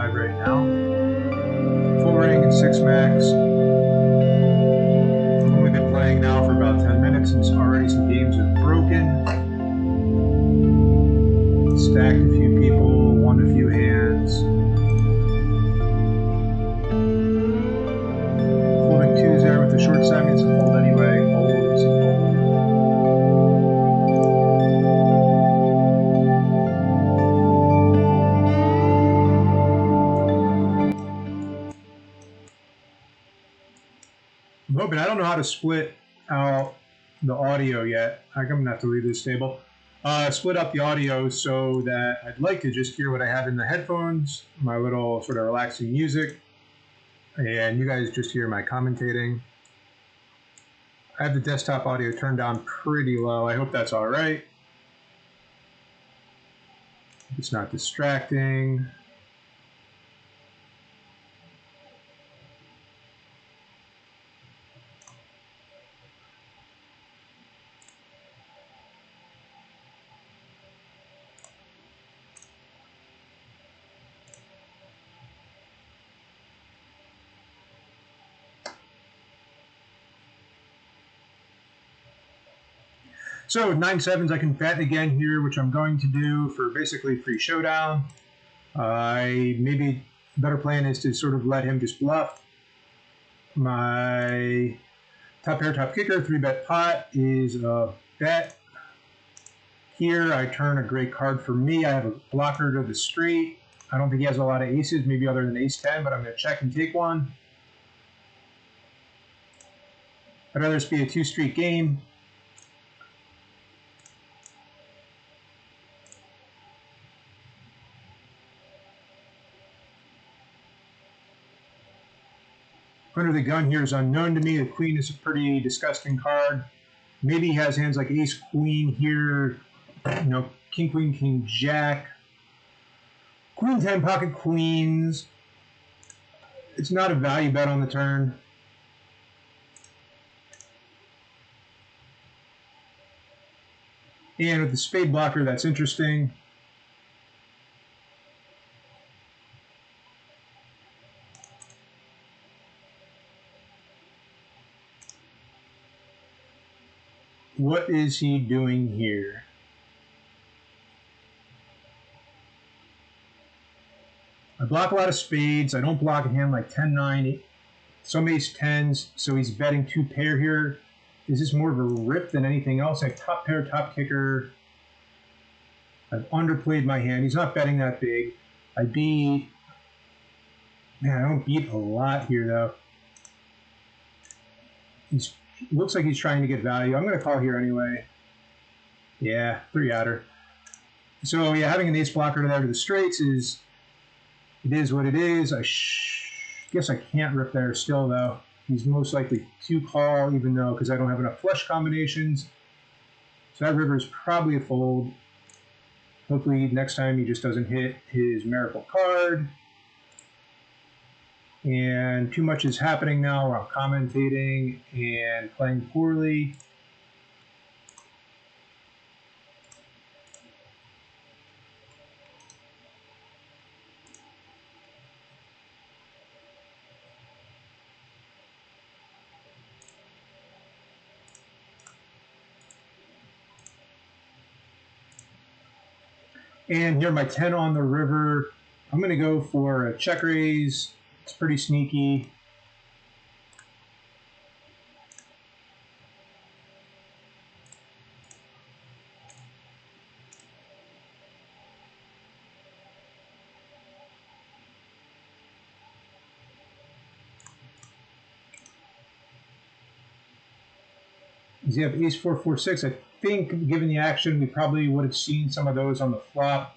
live right now. Full ring and 6 max. I've only been playing now for about 10 minutes and already some games have broken. Stacked a few people, won a few hands. Folding 2s there with the short side means a fold anyway. Fold, easy fold. I'm hoping, I don't know how to split out the audio yet. I'm going to have to leave this table. Split up the audio so that I'd like to just hear what I have in the headphones, my little sort of relaxing music, and you guys just hear my commentating. I have the desktop audio turned down pretty low. I hope that's all right. It's not distracting. So 9-7s, I can bet again here, which I'm going to do for basically free showdown. Maybe the better plan is to sort of let him just bluff. My top pair, top kicker, 3-bet pot is a bet. Here I turn a great card for me. I have a blocker to the straight. I don't think he has a lot of aces, maybe other than ace-10, but I'm going to check and take one. I'd rather this be a 2-street game. Under the gun here is unknown to me. The queen is a pretty disgusting card. Maybe he has hands like ace, queen here, you know, king, queen, king, jack. Queen 10, pocket queens. It's not a value bet on the turn. And with the spade blocker, that's interesting. What is he doing here? I block a lot of spades. I don't block a hand like 10-9, some ace-10s, so he's betting 2 pair here. Is this more of a rip than anything else? I have top pair, top kicker. I've underplayed my hand. He's not betting that big. I beat... Man, I don't beat a lot here, though. Looks like he's trying to get value. I'm going to call here anyway. Yeah, 3-outer. So, yeah, having an ace blocker there to the straights is... It is what it is. I guess I can't rip there still, though. He's most likely to call, even though, because I don't have enough flush combinations. So that river is probably a fold. Hopefully next time he just doesn't hit his miracle card. And too much is happening now while commentating and playing poorly. And here my 10 on the river. I'm going to go for a check raise. It's pretty sneaky. Does he have ace 4, 4, 6? I think given the action, we probably would have seen some of those on the flop.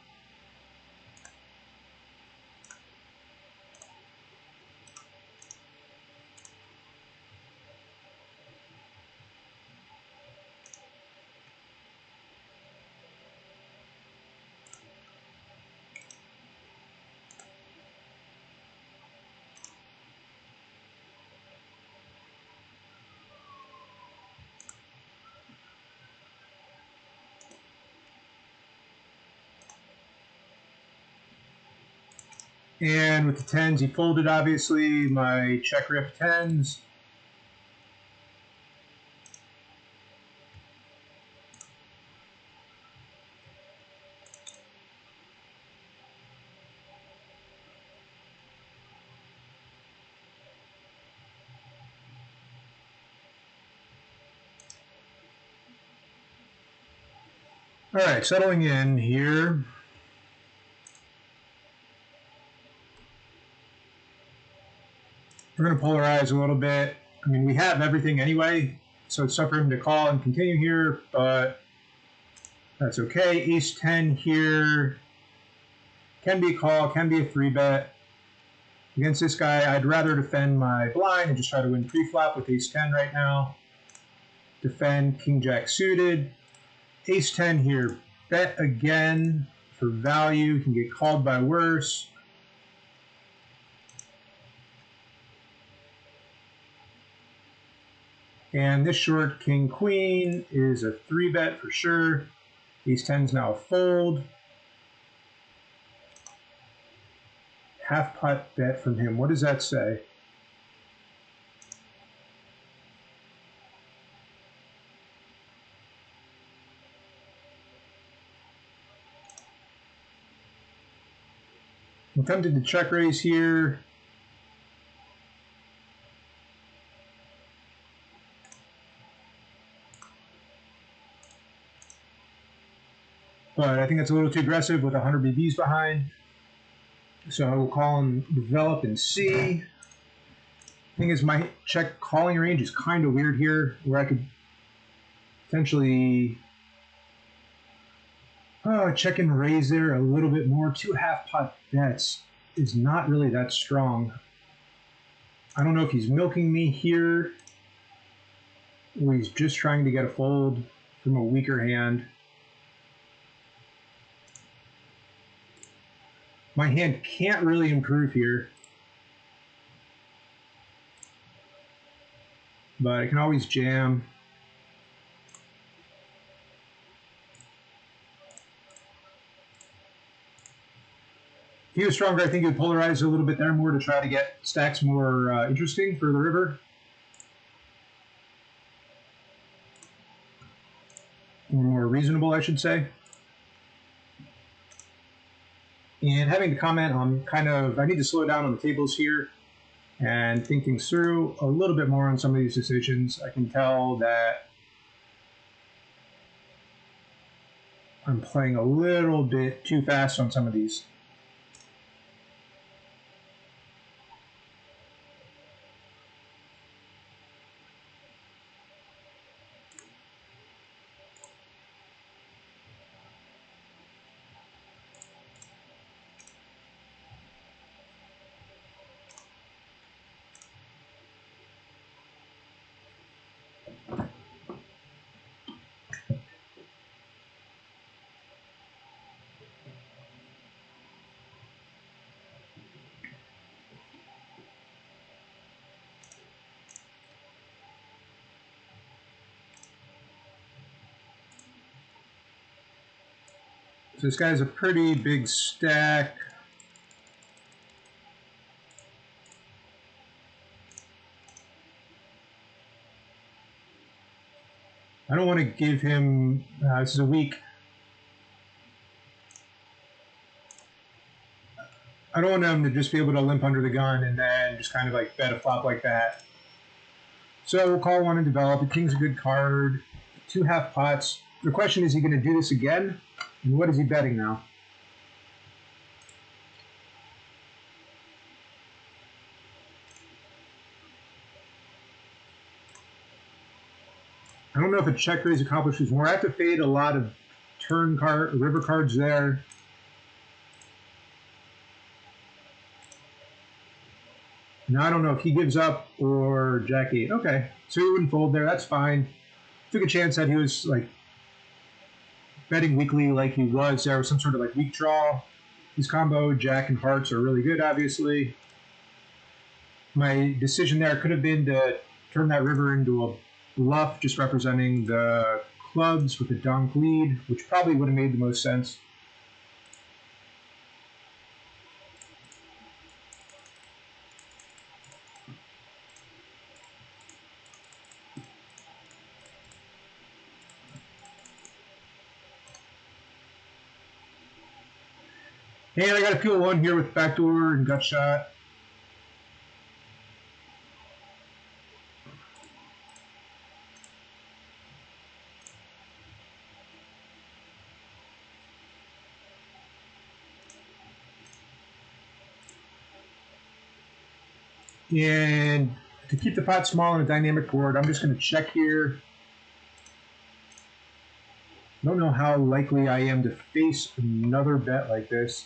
And with the tens, he folded, obviously. My check riff tens. All right, settling in here. We're going to polarize a little bit. I mean, we have everything anyway, so it's tough for him to call and continue here, but that's okay. Ace 10 here can be a call, can be a 3-bet. Against this guy, I'd rather defend my blind and just try to win pre-flop with ace 10 right now. Defend king jack suited. Ace 10 here, bet again for value. Can get called by worse. And this short king queen is a 3-bet for sure. Ace 10 is now a fold. Half pot bet from him. What does that say? I'm tempted to check raise here. But I think it's a little too aggressive with 100 BBs behind. So I will call and develop and see. Thing is, my check calling range is kind of weird here, where I could potentially check and raise there a little bit more. 2 half-pot bets is not really that strong. I don't know if he's milking me here, or he's just trying to get a fold from a weaker hand. My hand can't really improve here, but I can always jam. If he was stronger, I think he would polarize a little bit there more to try to get stacks more interesting for the river. Or more reasonable, I should say. And having to comment on I need to slow down on the tables here and think things through a little bit more on some of these decisions. I can tell that I'm playing a little bit too fast on some of these. So this guy's a pretty big stack. I don't want to give him, this is a weak. I don't want him to just be able to limp under the gun and then just kind of like bet a flop like that. So we'll call one and develop. The king's a good card. 2 half pots. The question is he going to do this again? And what is he betting now? I don't know if a check raise accomplishes more. I have to fade a lot of river cards there. Now I don't know if he gives up or jack 8. Okay, so he wouldn't fold there. That's fine. Took a chance that he was like betting weakly like he was. There was some sort of like weak draw. His combo, jack and hearts are really good, obviously. My decision there could have been to turn that river into a bluff, just representing the clubs with the donk lead, which probably would have made the most sense. And I got to peel one here with backdoor and gut shot. And to keep the pot small on a dynamic board, I'm just going to check here. Don't know how likely I am to face another bet like this.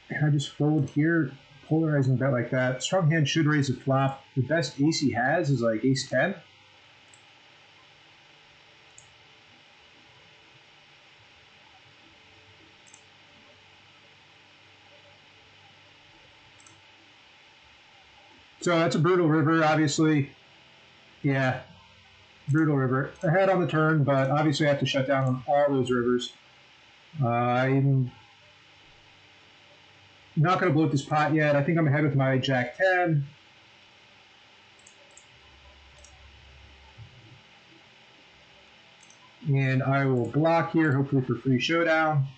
Can I just fold here? Polarizing bet like that. Strong hand should raise a flop. The best ace he has is like ace 10. So that's a brutal river, obviously. Yeah, brutal river. Ahead on the turn, but obviously I have to shut down on all those rivers. I'm not going to bloat this pot yet. I think I'm ahead with my Jack 10. And I will block here, hopefully for free showdown.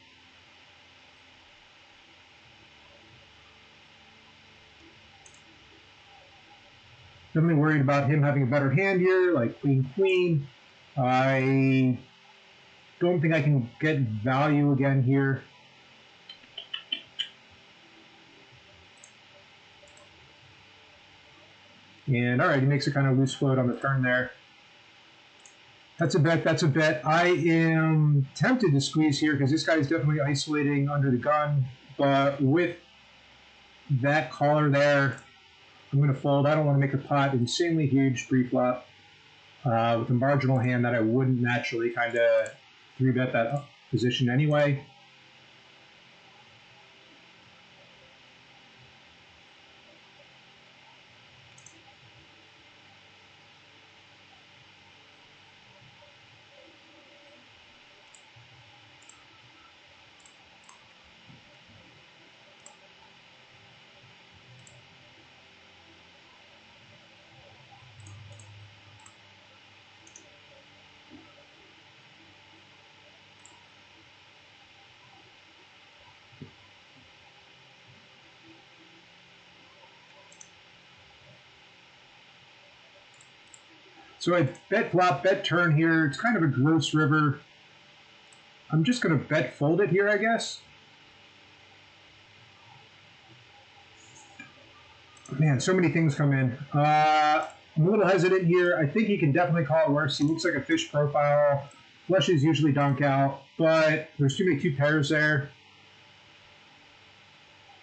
Definitely worried about him having a better hand here, like queen, queen. I don't think I can get value again here. And all right, he makes a kind of loose float on the turn there. That's a bet, that's a bet. I am tempted to squeeze here because this guy is definitely isolating under the gun. But with that caller there, I'm going to fold. I don't want to make a pot insanely huge pre-flop with a marginal hand that I wouldn't naturally kind of 3-bet that position anyway. So I bet flop, bet turn here. It's kind of a gross river. I'm just going to bet fold it here, I guess. Man, so many things come in. I'm a little hesitant here. I think he can definitely call it worse. He looks like a fish profile. Flushes usually donk out, but there's too many two pairs there.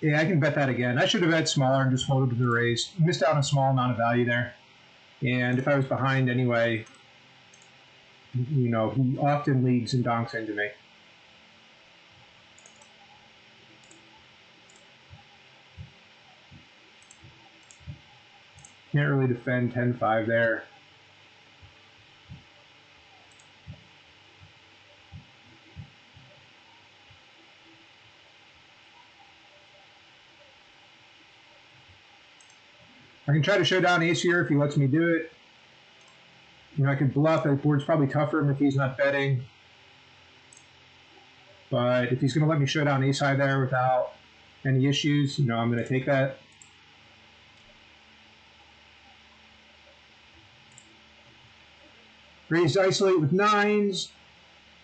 Yeah, I can bet that again. I should have bet smaller and just folded to the raise. Missed out on a small amount of value there. And if I was behind anyway, you know, he often leads and donks into me. Can't really defend 10-5 there. I can try to show down ace here if he lets me do it. You know, I could bluff. The board's probably tough for him if he's not betting. But if he's going to let me show down ace high there without any issues, you know, I'm going to take that. Raise to isolate with nines.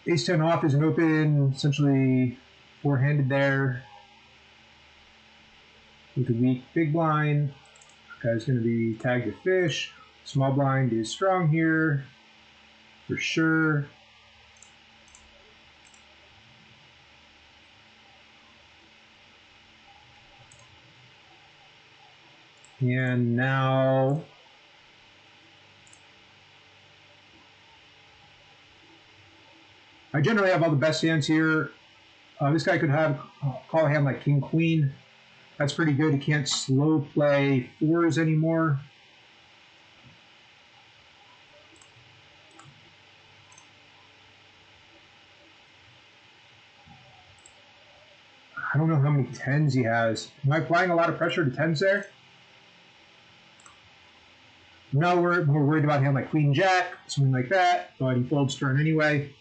Ace 10 off is an open, essentially four-handed there. With a weak big blind. Guy's going to be tagged to fish. Small blind is strong here, for sure. And now I generally have all the best hands here. This guy could have call a hand like king queen. That's pretty good. He can't slow play fours anymore. I don't know how many tens he has. Am I applying a lot of pressure to tens there? Now we're worried about him like queen jack, something like that, but he folds turn anyway.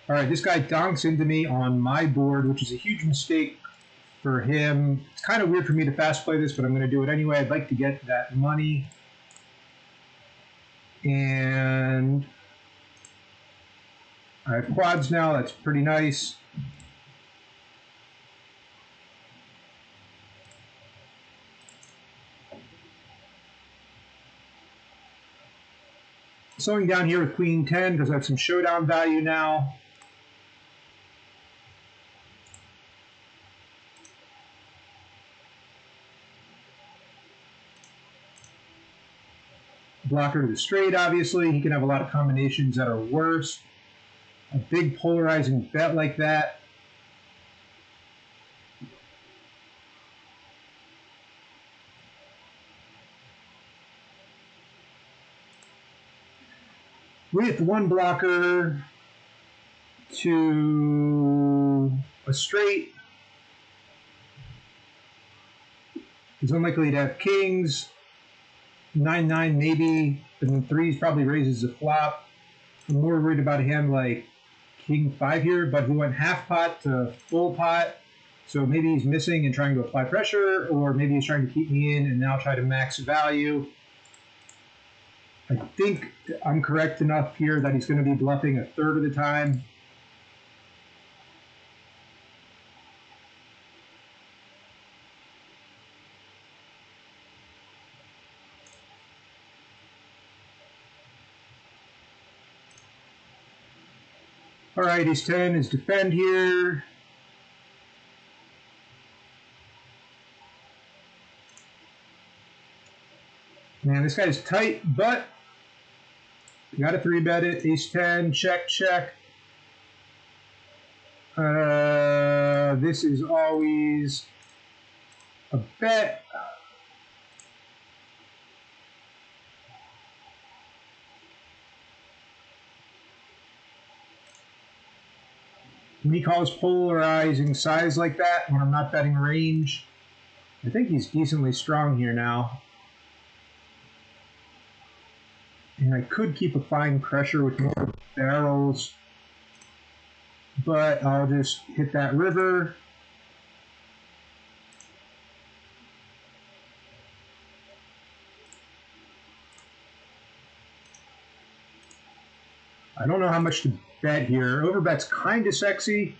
All right, this guy donks into me on my board, which is a huge mistake for him. It's kind of weird for me to fast play this, but I'm going to do it anyway. I'd like to get that money. And I have quads now. That's pretty nice. Slowing down here with queen 10 because I have some showdown value now. Blocker to the straight, obviously. He can have a lot of combinations that are worse. A big polarizing bet like that. With one blocker to a straight, he's unlikely to have kings. 9-9 maybe, and then threes probably raises the flop. I'm more worried about a hand like king 5 here, but he went half pot to full pot, so maybe he's missing and trying to apply pressure, or maybe he's trying to keep me in and now try to max value. I think I'm correct enough here that he's going to be bluffing a third of the time. All right, ace 10 is defend here. Man, this guy's tight, but you got to 3-bet it. Ace 10, check, check. This is always a bet. When he calls polarizing size like that when I'm not betting range, I think he's decently strong here now. And I could keep applying pressure with more barrels, but I'll just hit that river. I don't know how much to bet here. Overbet's kind of sexy.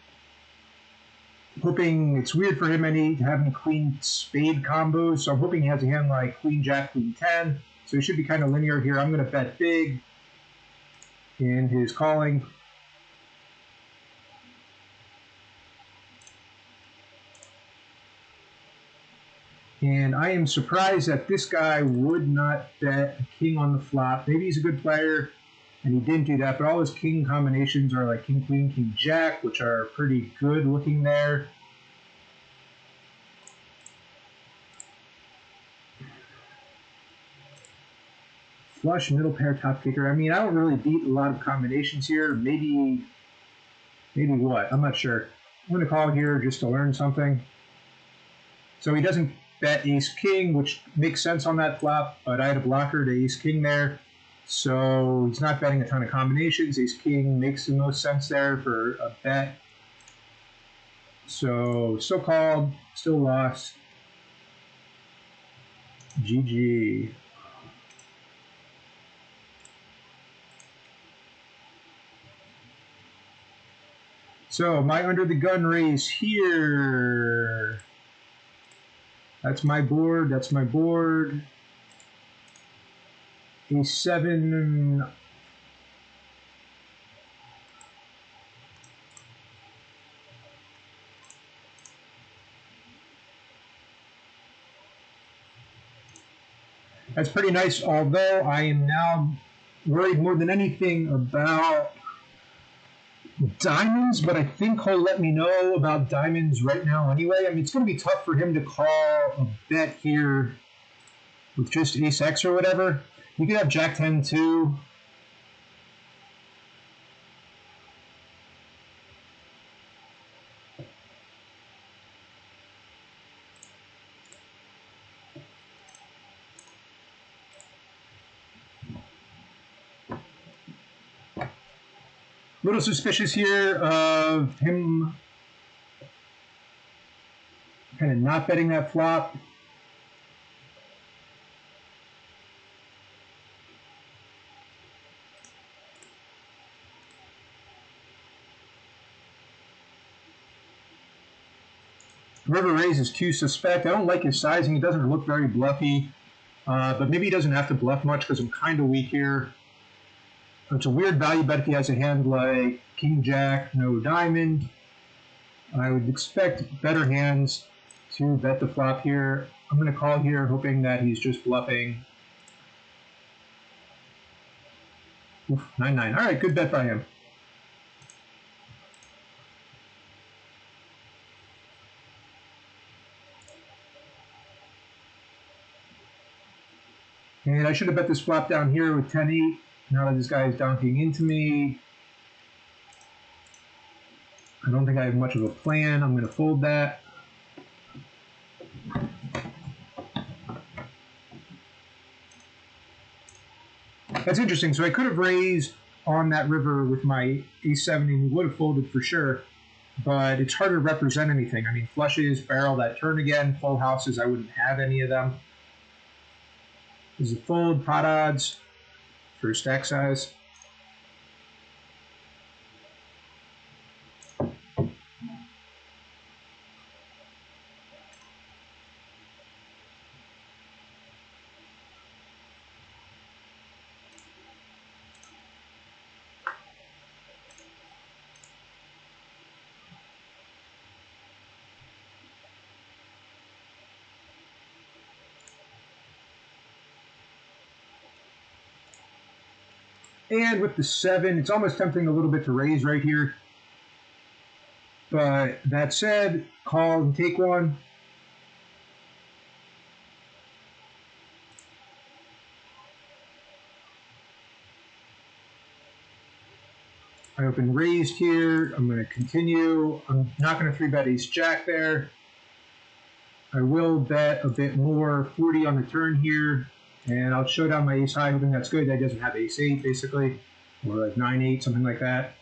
Hoping it's weird for him having queen spade combos, so I'm hoping he has a hand like queen jack, queen 10. So he should be kind of linear here. I'm going to bet big in his calling. And I am surprised that this guy would not bet a king on the flop. Maybe he's a good player and he didn't do that, but all his king combinations are like king, queen, king, jack, which are pretty good looking there. Flush, middle pair, top kicker. I mean, I don't really beat a lot of combinations here. Maybe what? I'm not sure. I'm going to call here just to learn something. So he doesn't bet ace king, which makes sense on that flop, but I had a blocker to ace king there. So he's not betting a ton of combinations. Ace king makes the most sense there for a bet. So still called, still lost. GG. So my under the gun raise here. That's my board. That's my board. Ace 7. That's pretty nice, although I am now worried more than anything about diamonds, but I think he'll let me know about diamonds right now anyway. I mean, it's going to be tough for him to call a bet here with just ace X or whatever. You could have jack 10 too. little suspicious here of him kind of not betting that flop. River raise is too suspect. I don't like his sizing. He doesn't look very bluffy. But maybe he doesn't have to bluff much because I'm kind of weak here. It's a weird value bet if he has a hand like King Jack, no diamond. I would expect better hands to bet the flop here. I'm going to call here hoping that he's just bluffing. Oof, 9-9. All right, good bet by him. And I should have bet this flop down here with 10-8. Now that this guy is donking into me, I don't think I have much of a plan. I'm going to fold that. That's interesting. So I could have raised on that river with my ace-7 and he would have folded for sure. But it's hard to represent anything. I mean, flushes, barrel that turn again, full houses, I wouldn't have any of them. This is a fold, pot odds for stack size. And with the 7, it's almost tempting a little bit to raise right here. But that said, call and take one. I open raised here. I'm going to continue. I'm not going to 3-bet ace-jack there. I will bet a bit more, 40 on the turn here. And I'll show down my ace-high, hoping that's good. That doesn't have ace-8, basically. Or like 9-8, something like that.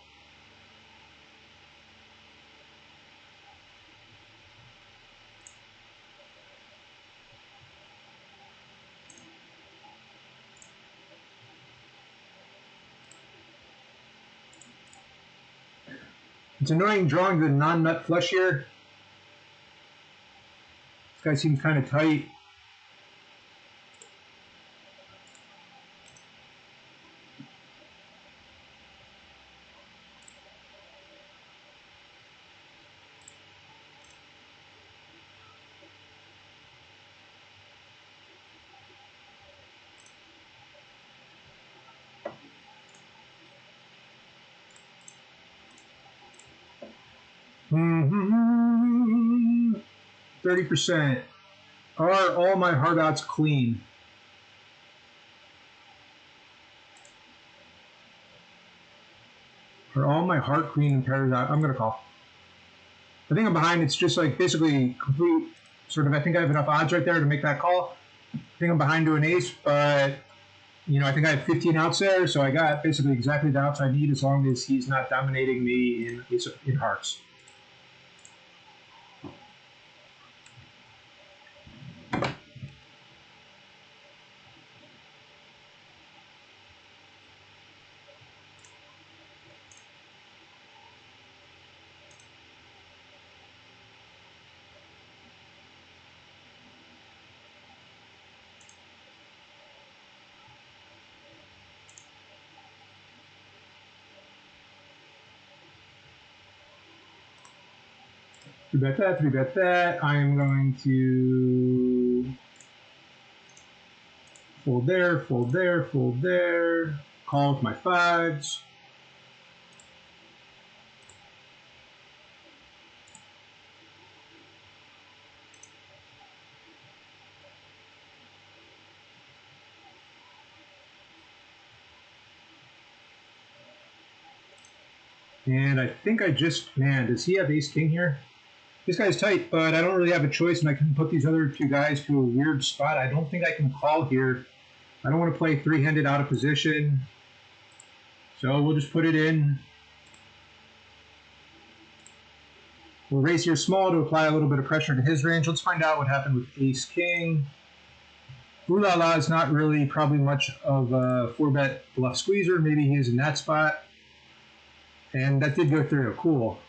It's annoying drawing the non-nut flush here. This guy seems kind of tight. Mm-hmm. 30%. Are all my hard outs clean? Are all my heart clean and pairs out? I'm going to call. I think I'm behind. It's just like basically complete sort of, I think I have enough odds right there to make that call. I think I'm behind to an ace, but you know, I think I have 15 outs there, so I got basically exactly the outs I need as long as he's not dominating me in hearts. Three-bet that, three-bet that. I am going to fold there, fold there, fold there. Call with my 5s. And I think I just, man, does he have ace-king here? This guy's tight, but I don't really have a choice, and I can put these other two guys to a weird spot. I don't think I can call here. I don't want to play three-handed out of position. So we'll just put it in. We'll raise here small to apply a little bit of pressure to his range. Let's find out what happened with ace-king. Ooh la la is not really probably much of a 4-bet bluff squeezer. Maybe he is in that spot. And that did go through. Cool.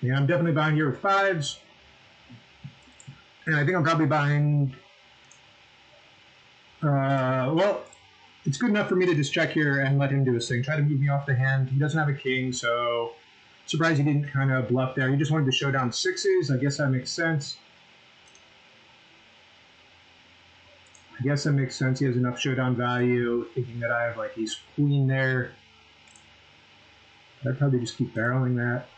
Yeah, I'm definitely buying here with 5s. And I think I'm probably buying... well, it's good enough for me to just check here and let him do his thing. Try to move me off the hand. He doesn't have a king, so surprised he didn't kind of bluff there. He just wanted to show down 6s. I guess that makes sense. He has enough showdown value, thinking that I have like ace queen there. I'd probably just keep barreling that.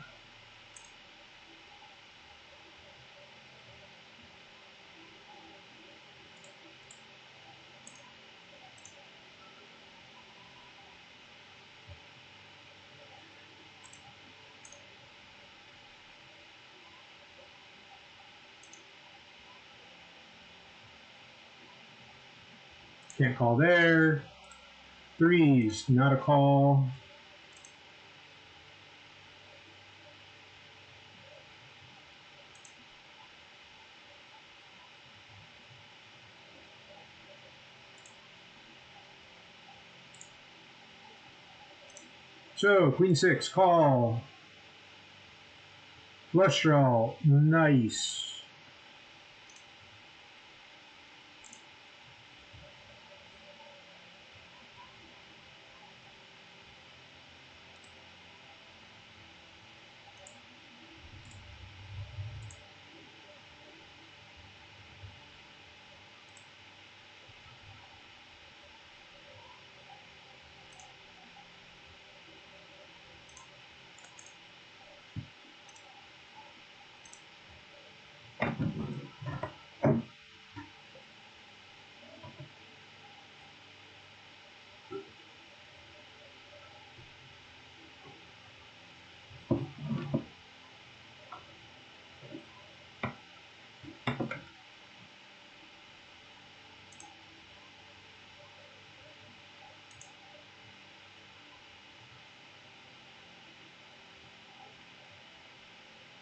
Can't call there. 3s, not a call. So, queen 6, call. Flush draw, nice.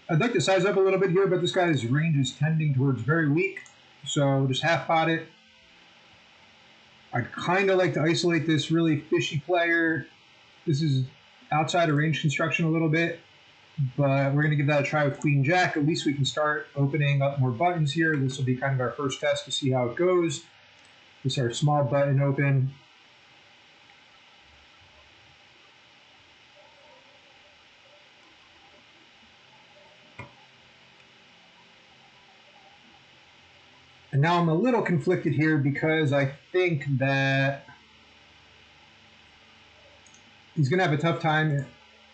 I'd like to size up a little bit here, but this guy's range is tending towards very weak, so just half pot it. I'd kind of like to isolate this really fishy player. This is outside of range construction a little bit, but we're going to give that a try with Queen Jack. At least we can start opening up more buttons here. This will be kind of our first test to see how it goes. This is our small button open. And now I'm a little conflicted here because I think that he's going to have a tough time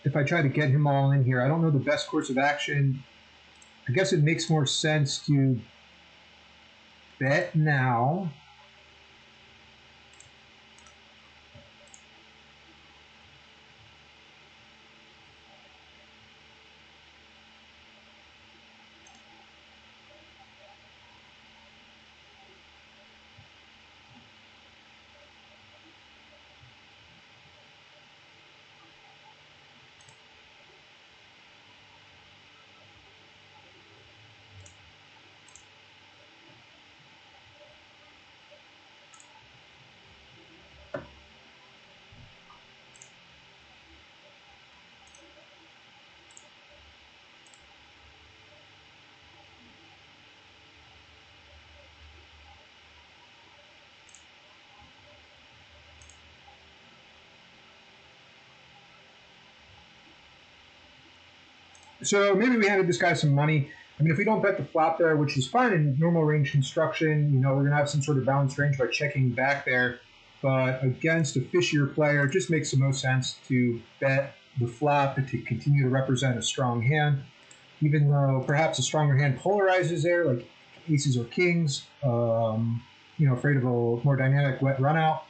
if I try to get him all in here. I don't know the best course of action. I guess it makes more sense to bet now. So maybe we handed this guy some money. I mean, if we don't bet the flop there, which is fine in normal range construction, you know, we're going to have some sort of balanced range by checking back there. but against a fishier player, it just makes the most sense to bet the flop to continue to represent a strong hand, even though perhaps a stronger hand polarizes there, like aces or kings, afraid of a more dynamic wet run out.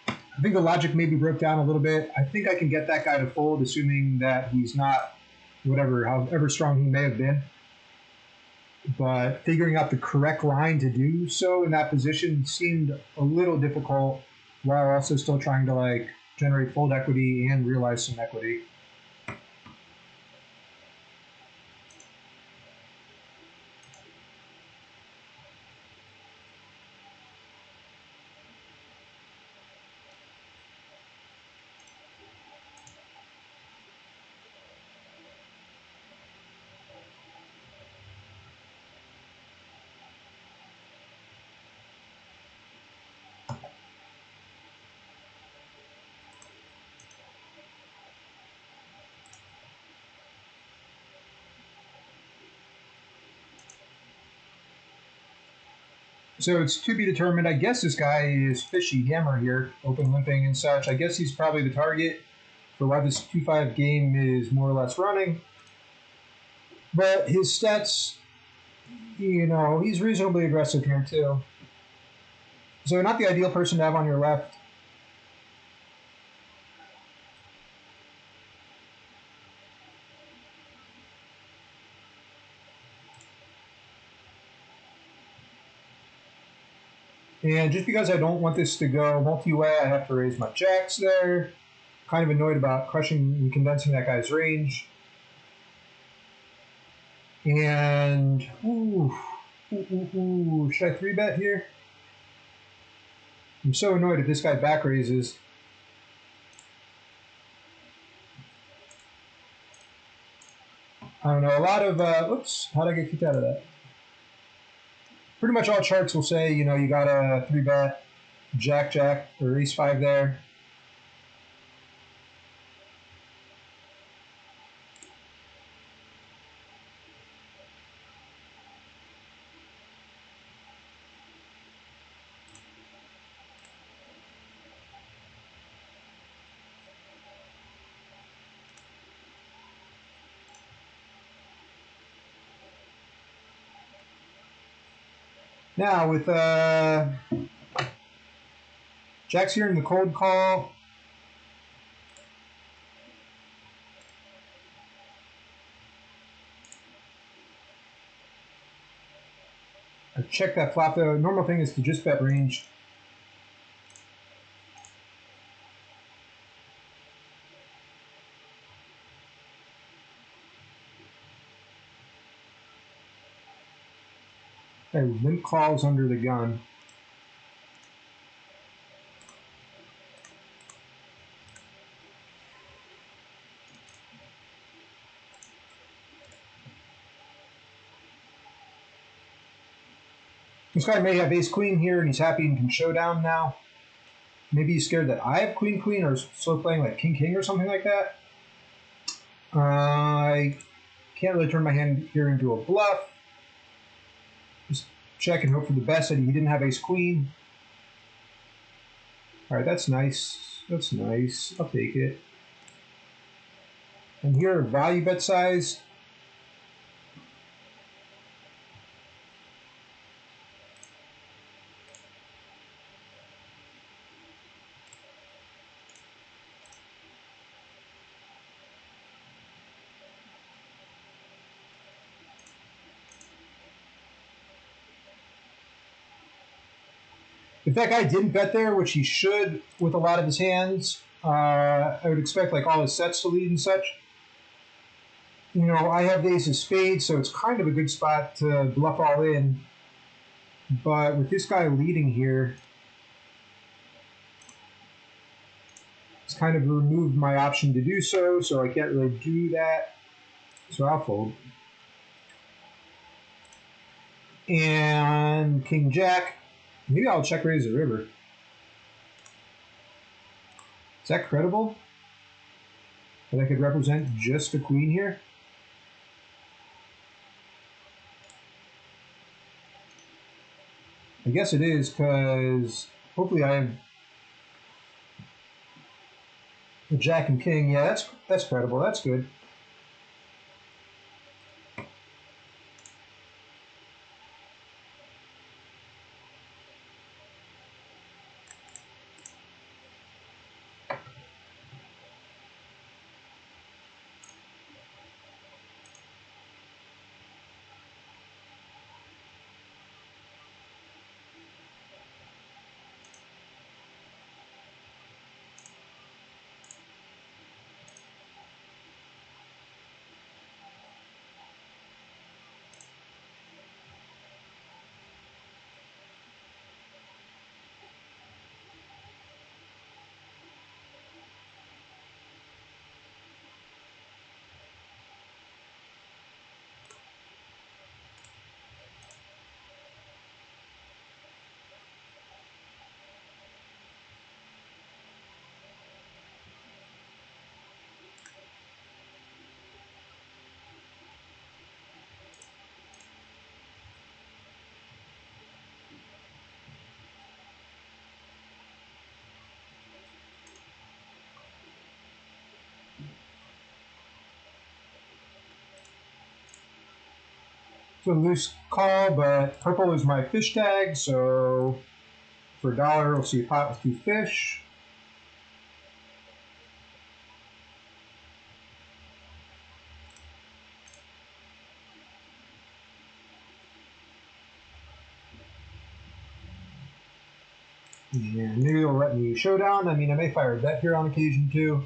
I think the logic maybe broke down a little bit. I think I can get that guy to fold, assuming that he's not however strong he may have been. But figuring out the correct line to do so in that position seemed a little difficult, while also still trying to generate fold equity and realize some equity. So it's to be determined. I guess this guy is fishy hammer here, open limping and such. I guess he's probably the target for why this 2-5 game is more or less running. But his stats, he's reasonably aggressive here too. So not the ideal person to have on your left. And just because I don't want this to go multi-way, I have to raise my jacks there. Kind of annoyed about crushing and condensing that guy's range. And, should I 3-bet here? I'm so annoyed if this guy back raises. I don't know, a lot of, oops, how did I get kicked out of that? Pretty much all charts will say, you got a 3-bet jack or ace-5 there. Now with jacks here in the cold call, I check that flop. The normal thing is to just bet range. Okay, limp calls under the gun. This guy may have ace-queen here, and he's happy and can showdown now. Maybe he's scared that I have queen-queen, or slow playing like king-king or something like that. I can't really turn my hand here into a bluff. Just check and hope for the best that he didn't have ace-queen. All right, that's nice. That's nice. I'll take it. And here, value bet size. If that guy didn't bet there, which he should with a lot of his hands, I would expect all his sets to lead and such. I have the ace of spades, so it's kind of a good spot to bluff all in. But with this guy leading here, it's kind of removed my option to do so I can't really do that. So I'll fold. And king jack. Maybe I'll check raise the river. Is that credible? That I could represent just a queen here? I I guess it is, because hopefully I have the Jack and King. Yeah, that's credible. That's good. It's a loose call, but purple is my fish tag, so for $1, we'll see a pot with 2 fish. And maybe it'll let me showdown. I mean, I may fire a bet here on occasion too.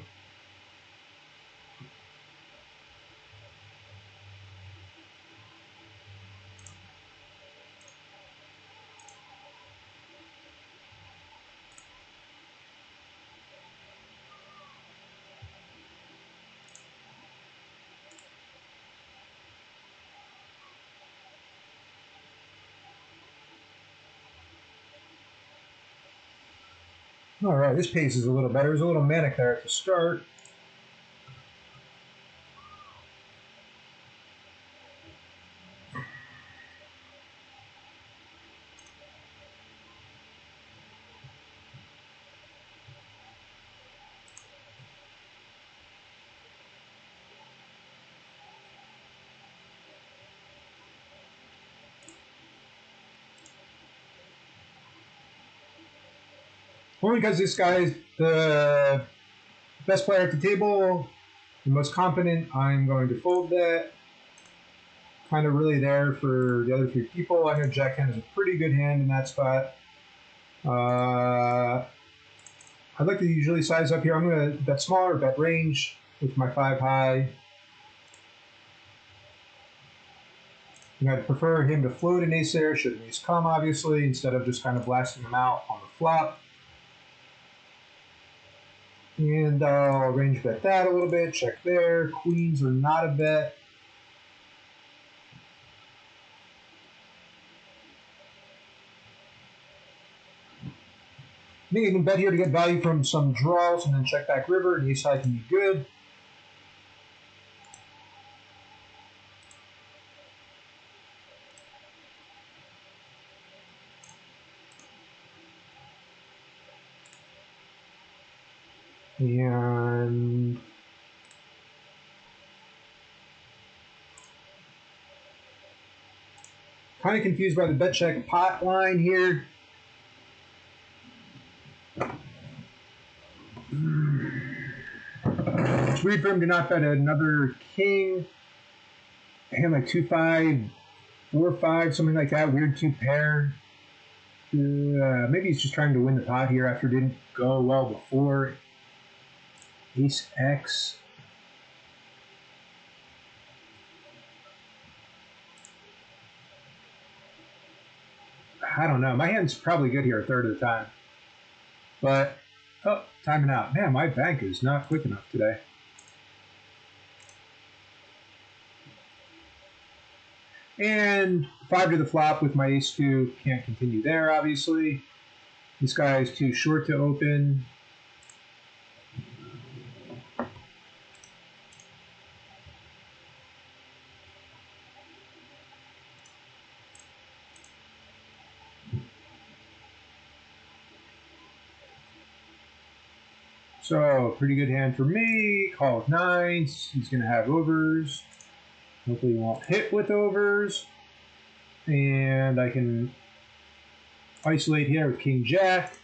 All right, this pace is a little better. It was a little manic there at the start. Only because this guy's the best player at the table, the most competent, I'm going to fold that. Kind of really there for the other 3 people. I know Jack 10 is a pretty good hand in that spot. I'd like to usually size up here. I'm going to bet smaller, bet range with my 5 high. And I'd prefer him to float an ace there, should an ace come, obviously, instead of just kind of blasting him out on the flop. And I'll range bet that a little bit, check there. Queens are not a bet. I think I can bet here to get value from some draws and then check back river, and ace high can be good. And kind of confused by the bet check pot line here. It's weird for him to not bet another king. A hand like 2-5, 4-5, something like that. Weird 2 pair. Maybe he's just trying to win the pot here after it didn't go well before. Ace X. I don't know. My hand's probably good here a third of the time. But, oh, timing out. Man, my bank is not quick enough today. And 5 to the flop with my ace 2. Can't continue there, obviously. This guy is too short to open. So, pretty good hand for me. Call with nines. He's going to have overs. Hopefully he won't hit with overs. And I can isolate here with king jack.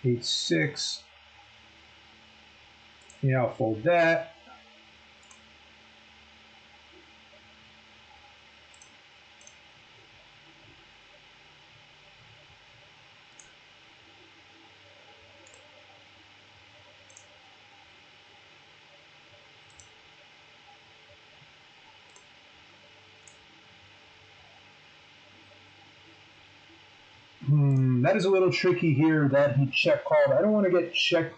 8-6. Yeah, I'll fold that. That is a little tricky here that he check called. I don't want to get check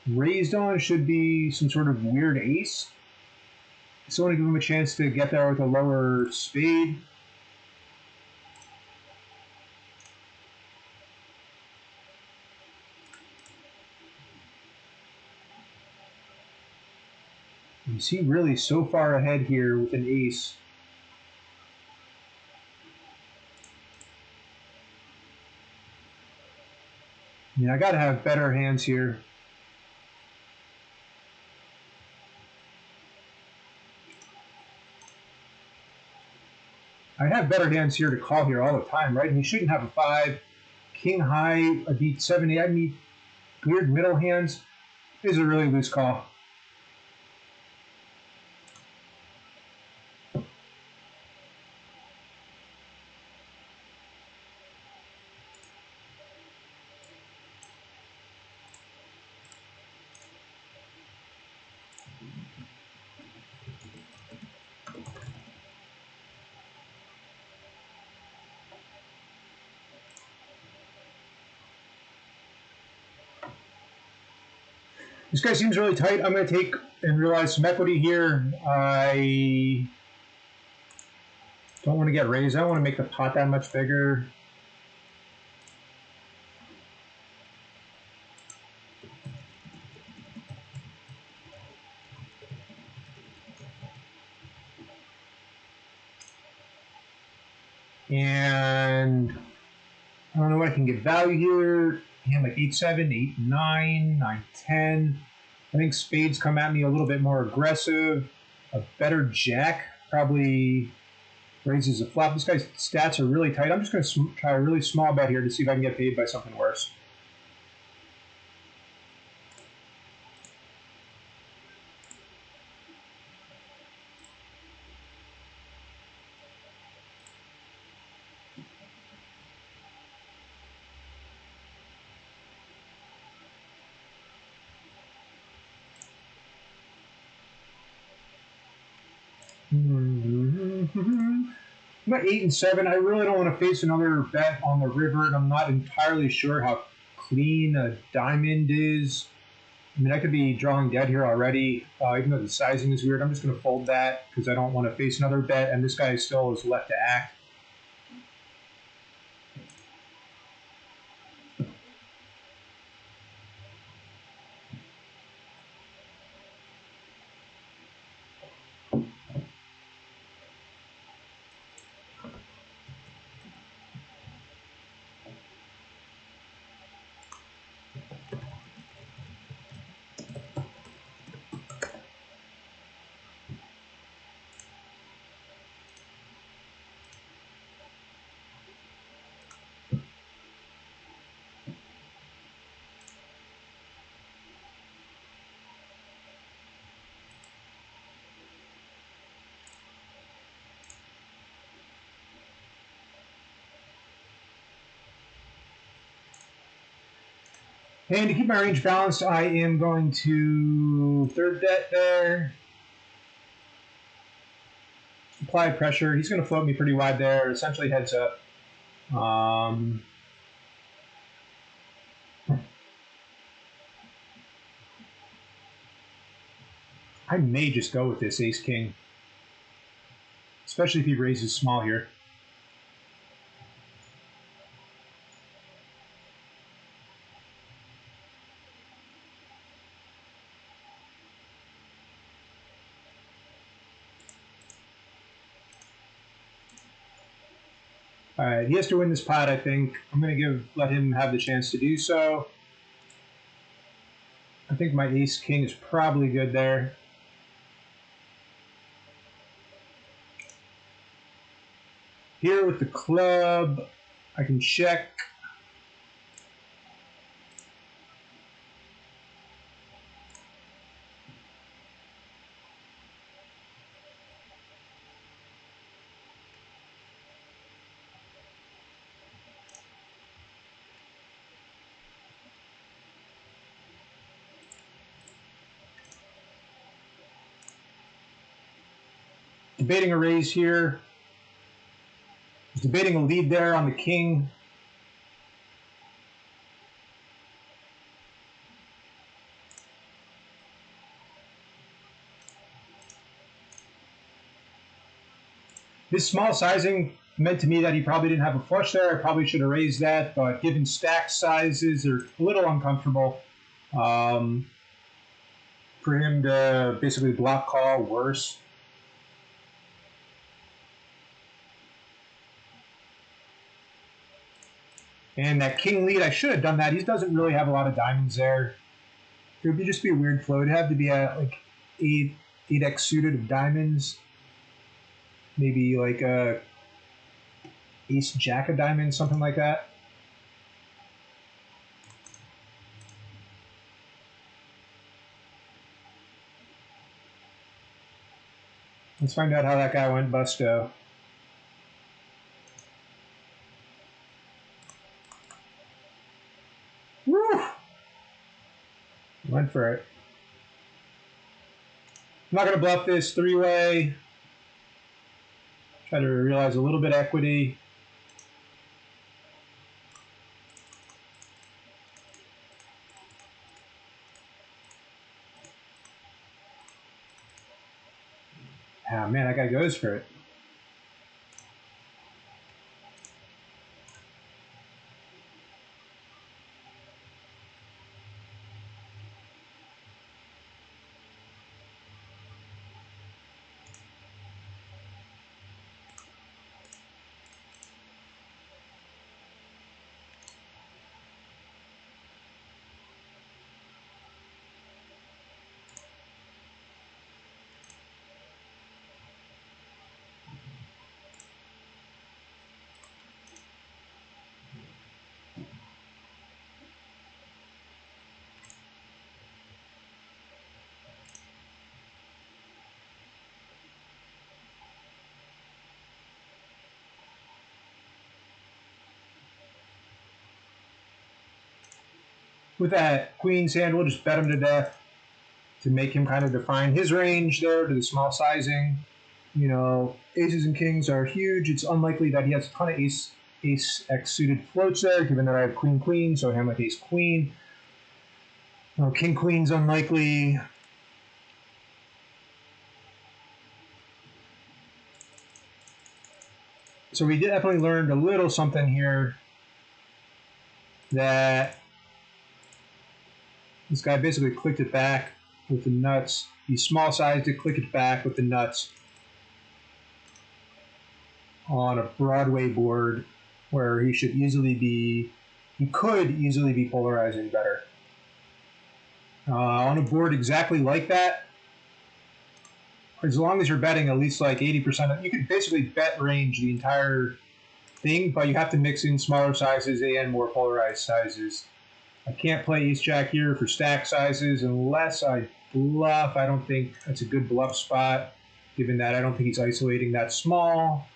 raised on. It should be some sort of weird ace. I still want to give him a chance to get there with a lower spade. Is he really so far ahead here with an ace? I mean, I got to have better hands here. I have better hands here to call here all the time, right? And he shouldn't have a 5. King high, I beat 70. I mean, weird middle hands. This is a really loose call. This guy seems really tight. I'm going to take and realize some equity here. I don't want to get raised. I don't want to make the pot that much bigger. And I don't know what I can get value here. Hand like 8-7, 8-9, 9-10. I think spades come at me a little bit more aggressive. A better jack probably raises a flop. This guy's stats are really tight. I'm just going to try a really small bet here to see if I can get paid by something worse. I'm at 8-7. I really don't want to face another bet on the river, and I'm not entirely sure how clean a diamond is. I mean, I could be drawing dead here already, even though the sizing is weird. I'm just going to fold that because I don't want to face another bet, and this guy still is left to act. And to keep my range balanced, I am going to third bet there. Apply pressure. He's going to float me pretty wide there. Essentially heads up. I may just go with this ace-king. Especially if he raises small here. All right, he has to win this pot, I think. I'm going to let him have the chance to do so. I think my ace-king is probably good there. Here with the club, I can check. Debating a raise here. He's debating a lead there on the king. This small sizing meant to me that he probably didn't have a flush there. I probably should have raised that, but given stack sizes, they're a little uncomfortable. For him to basically block call, worse. And that king lead, I should have done that. He doesn't really have a lot of diamonds there. It would just be a weird flow. It'd have to be at like 8x suited of diamonds. Maybe like a ace jack of diamonds, something like that. Let's find out how that guy went busto. Woo! Went for it. I'm not going to bluff this three-way. Try to realize a little bit of equity. Ah, man, that guy goes for it. With that queen's hand, we'll just bet him to death to make him kind of define his range there to the small sizing. You know, aces and kings are huge. It's unlikely that he has a ton of ace X suited floats there, given that I have queen queen, so I hand with ace queen. King queen's unlikely. So we definitely learned a little something here that this guy basically clicked it back with the nuts. He small sized it, click it back with the nuts on a Broadway board where he could easily be polarizing better. On a board exactly like that, as long as you're betting at least like 80%, you can basically bet range the entire thing, but you have to mix in smaller sizes and more polarized sizes. I can't play ace jack here for stack sizes unless I bluff. I don't think that's a good bluff spot, given that I don't think he's isolating that small.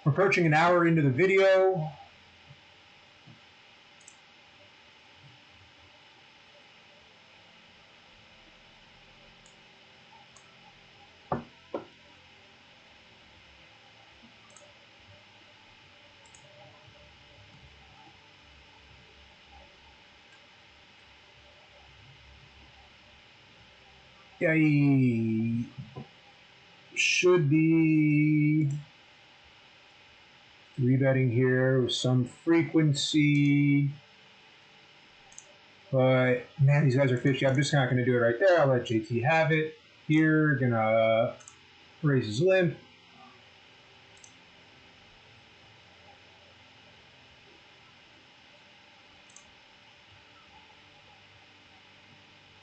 We're approaching an hour into the video. I should be rebetting here with some frequency. But man, these guys are fishy. I'm just not going to do it right there. I'll let JT have it. Here, gonna raise his limp.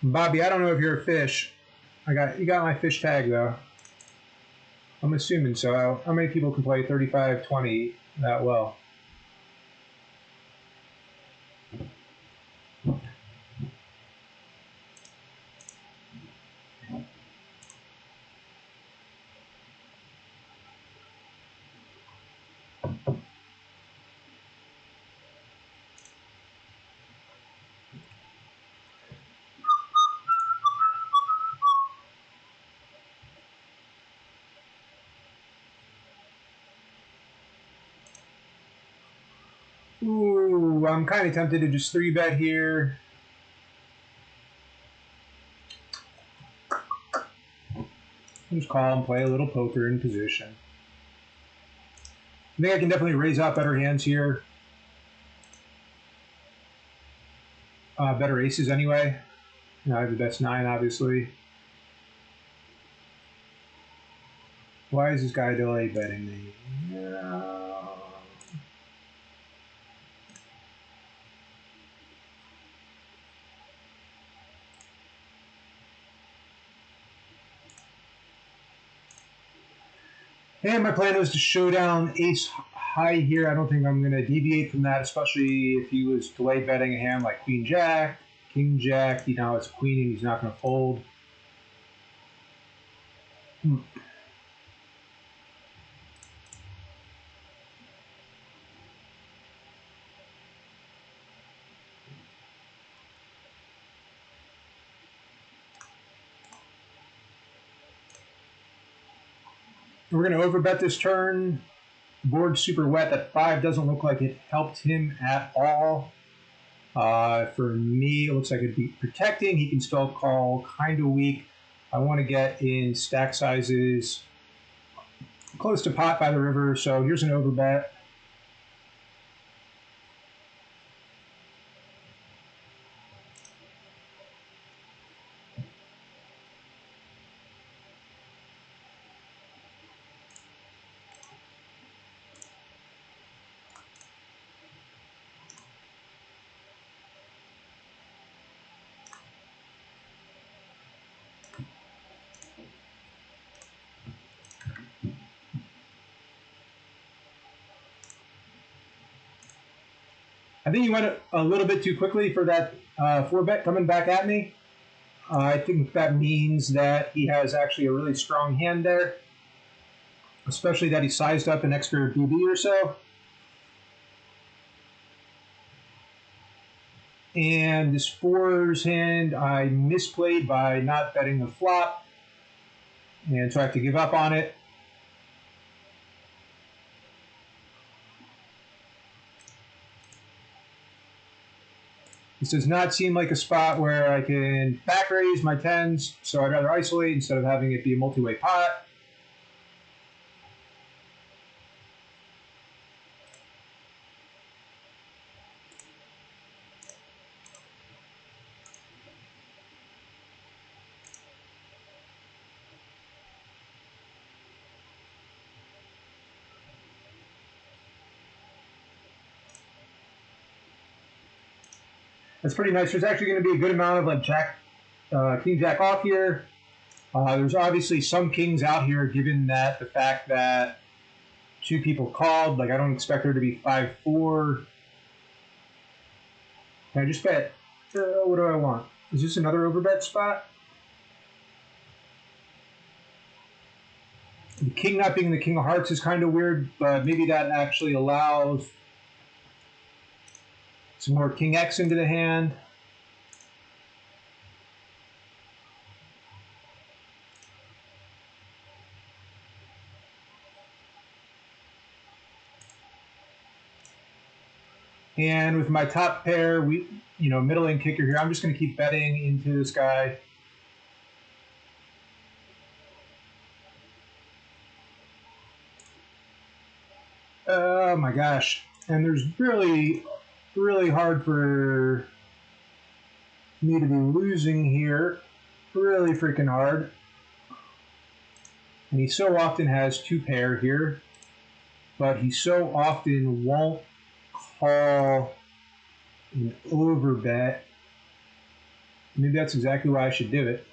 Bobby, I don't know if you're a fish. You got my fish tag though. I'm assuming so. How many people can play 35-20 that well? Ooh, I'm kind of tempted to just 3-bet here. Just call and play a little poker in position. I think I can definitely raise out better hands here. Better aces anyway. I have the best 9, obviously. Why is this guy delay betting me? And my plan was to show down ace high here. I don't think I'm going to deviate from that, especially if he was delay betting a hand like queen jack, king jack. You know, it's queen and he's not going to fold. We're going to overbet this turn. Board's super wet. That 5 doesn't look like it helped him at all. For me, it looks like it'd be protecting. He can still call kind of weak. I want to get in stack sizes close to pot by the river. So here's an overbet. I think he went a little bit too quickly for that 4-bet coming back at me. I think that means that he has actually a really strong hand there, especially that he sized up an extra BB or so. And this 4's hand, I misplayed by not betting the flop, and so I have to give up on it. This does not seem like a spot where I can back raise my 10s, so I'd rather isolate instead of having it be a multi-way pot. That's pretty nice. There's actually going to be a good amount of like king jack off here. There's obviously some kings out here, given that the fact that 2 people called. Like I don't expect there to be 5-4. Can I just bet? What do I want? Is this another overbet spot? The king not being the king of hearts is kind of weird, but maybe that actually allows some more king X into the hand. And with my top pair, middling kicker here, I'm just going to keep betting into this guy. Oh my gosh. And there's really hard for me to be losing here. Really freaking hard. And he so often has 2 pair here, but he so often won't call an overbet. Maybe that's exactly why I should do it.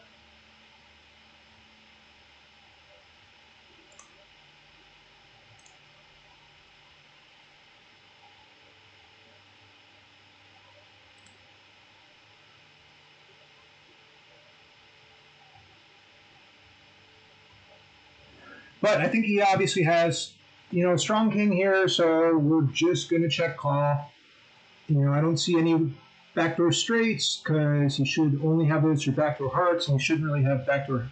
But I think he obviously has, a strong king here, so we're just going to check call. I don't see any backdoor straights because he should only have those for backdoor hearts, and he shouldn't really have backdoor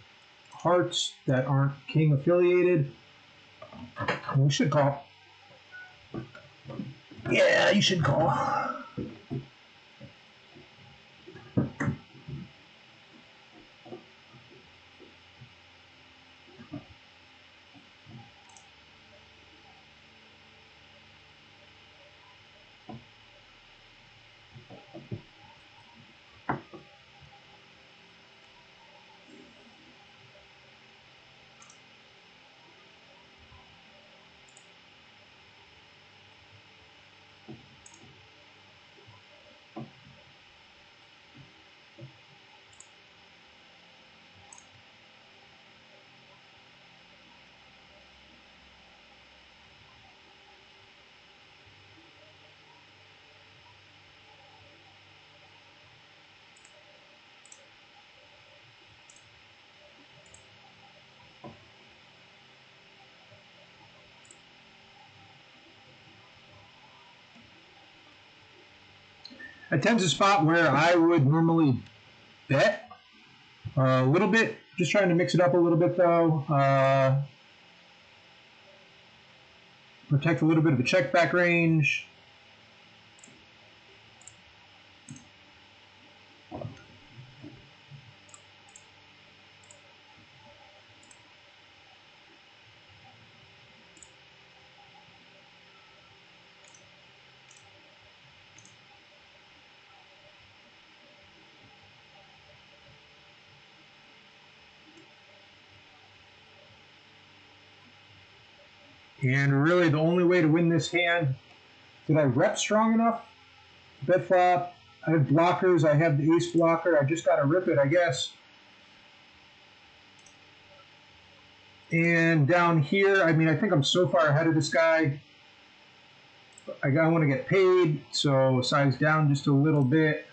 hearts that aren't king affiliated. And we should call. Yeah, you should call. At 10's a spot where I would normally bet a little bit. Just trying to mix it up a little bit, though. Protect a little bit of a check back range. And really, the only way to win this hand, did I rep strong enough? Bet flop. I have blockers. I have the ace blocker. I just got to rip it, I guess. And down here, I think I'm so far ahead of this guy. I want to get paid, so size down just a little bit.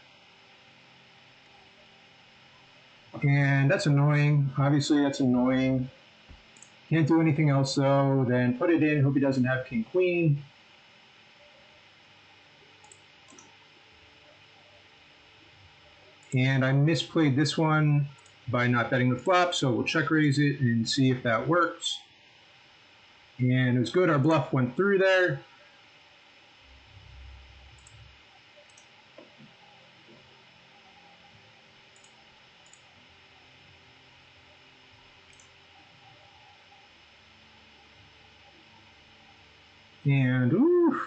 And that's annoying. Obviously, that's annoying. Can't do anything else, though. Then put it in. Hope he doesn't have king, queen. And I misplayed this one by not betting the flop, so we'll check raise it and see if that works. And it was good. Our bluff went through there. And, ooh.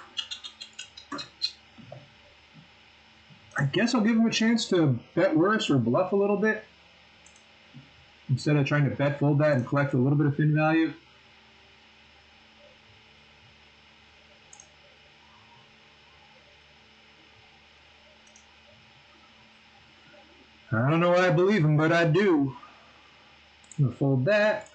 I guess I'll give him a chance to bet worse or bluff a little bit. Instead of trying to bet fold that and collect a little bit of thin value. I don't know why I believe him, but I do. I'm going to fold that.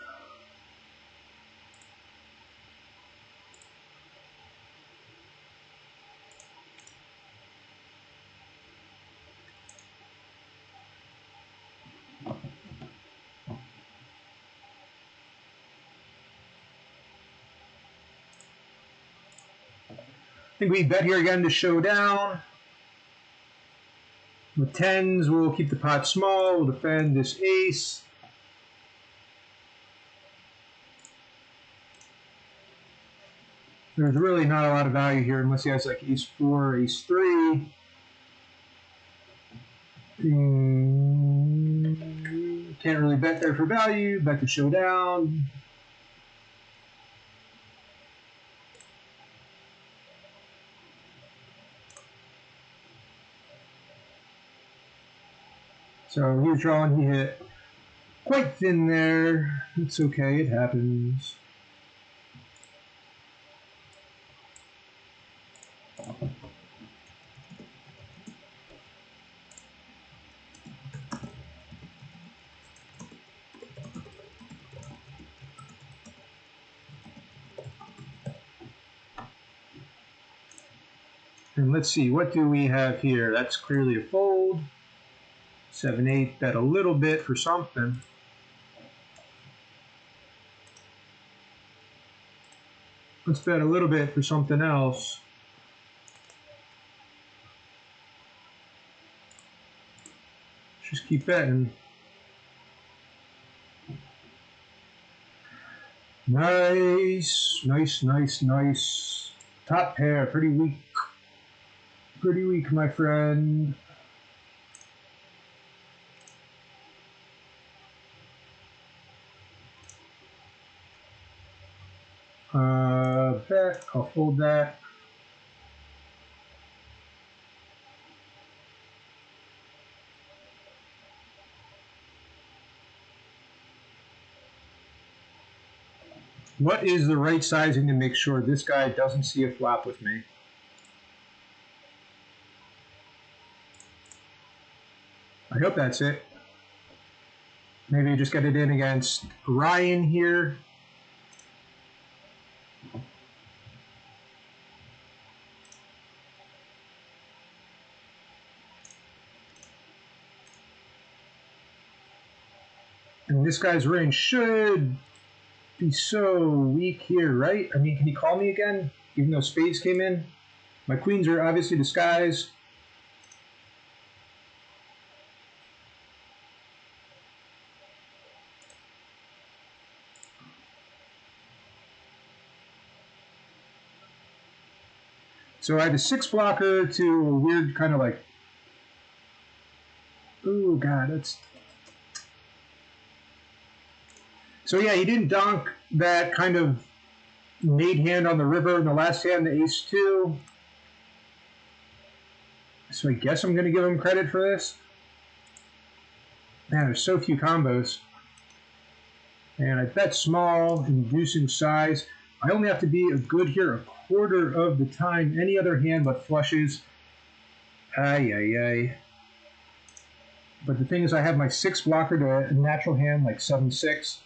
I think we bet here again to show down. With 10s, we'll keep the pot small. We'll defend this ace. There's really not a lot of value here unless he has like ace 4, ace 3. Can't really bet there for value. Bet to show down. So he was drawing, he hit quite thin there. It's okay, it happens. And let's see, what do we have here? That's clearly a fold. 7-8, bet a little bit for something. Let's bet a little bit for something else. Just keep betting. Nice, nice, nice, nice. Top pair, pretty weak. Pretty weak, my friend. Bet, I'll fold that. What is the right sizing to make sure this guy doesn't see a flop with me? I hope that's it. Maybe just get it in against Ryan here. And this guy's range should be so weak here, right? I mean, can he call me again? Even though spades came in? My queens are obviously disguised. So I had a 6 blocker to a weird kind of like, oh god, that's. So yeah, he didn't donk that kind of made hand on the river in the last hand, the ace-2. So I guess I'm going to give him credit for this. Man, there's so few combos. And I bet small, inducing size. I only have to be a good here a quarter of the time. Any other hand but flushes. Ay, ay, ay. But the thing is, I have my 6 blocker to a natural hand like 7-6.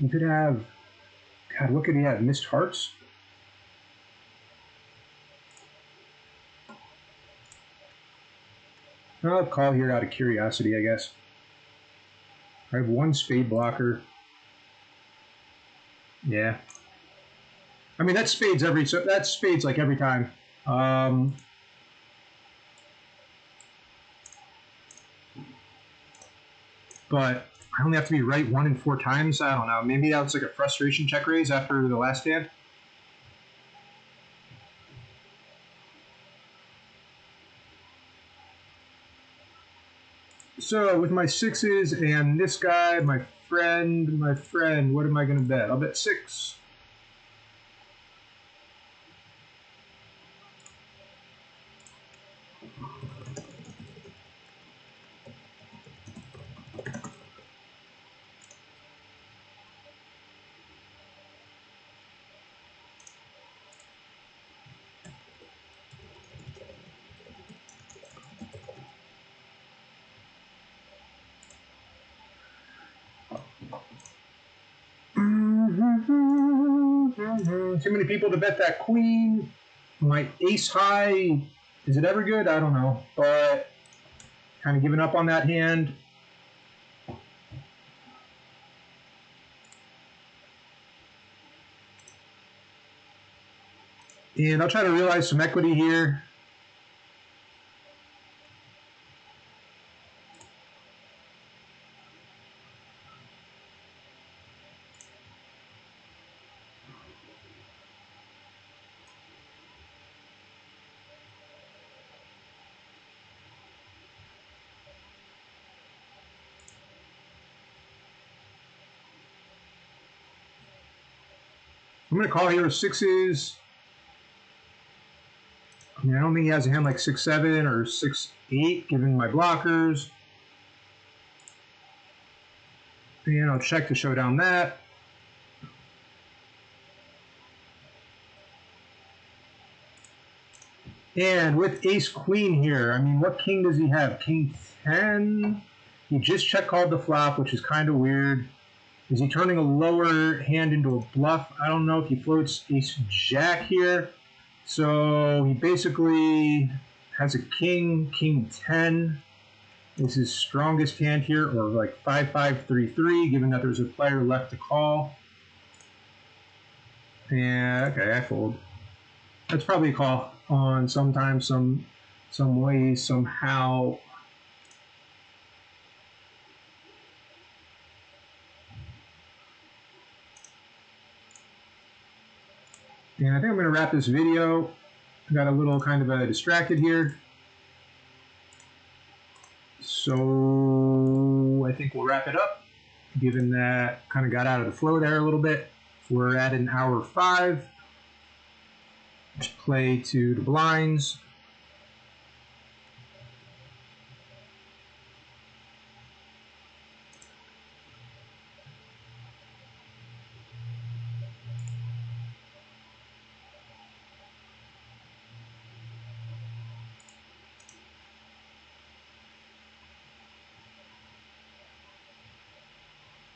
You could have, God, what could he have? Missed hearts? I'll call here out of curiosity, I guess. I have 1 spade blocker. Yeah. I mean, that's spades that's spades like every time. But I only have to be right 1 in 4 times. I don't know. Maybe that was like a frustration check raise after the last hand. So with my 6s and this guy, my friend, what am I going to bet? I'll bet 6. Too many people to bet that queen. My ace high, is it ever good? I don't know, but kind of giving up on that hand. And I'll try to realize some equity here. I'm going to call here 6s. I mean, I don't think he has a hand like 6-7 or 6-8, given my blockers. And I'll check to show down that. And with ace queen here, I mean, what king does he have? King 10? He just check called the flop, which is kind of weird. Is he turning a lower hand into a bluff? I don't know if he floats ace jack here. So he basically has a king, king 10 is his strongest hand here, or like 5-5-3-3, given that there's a player left to call. Yeah, okay, I fold. That's probably a call on sometimes, some ways, somehow. And I think I'm going to wrap this video. I got a little kind of distracted here. So I think we'll wrap it up, given that kind of got out of the flow there a little bit. We're at an hour 5. Play to the blinds.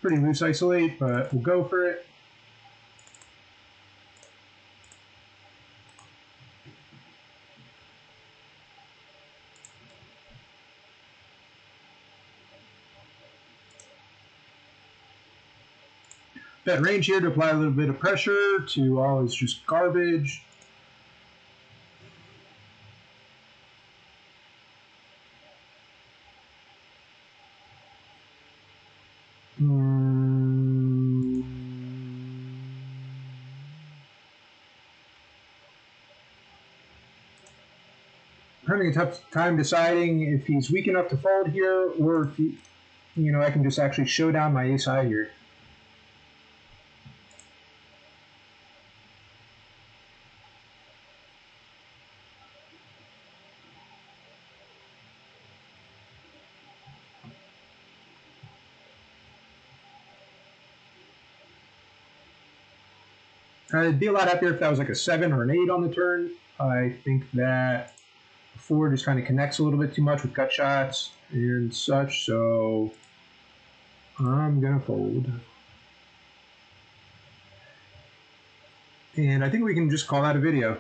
Pretty loose isolate, but we'll go for it. Bet range here to apply a little bit of pressure to all is just garbage. Having a tough time deciding if he's weak enough to fold here, or if he, I can just actually show down my ace high here. I'd be a lot happier if that was like a 7 or an 8 on the turn. I think that 4 just kind of connects a little bit too much with gut shots and such, so I'm gonna fold. And I think we can just call that a video.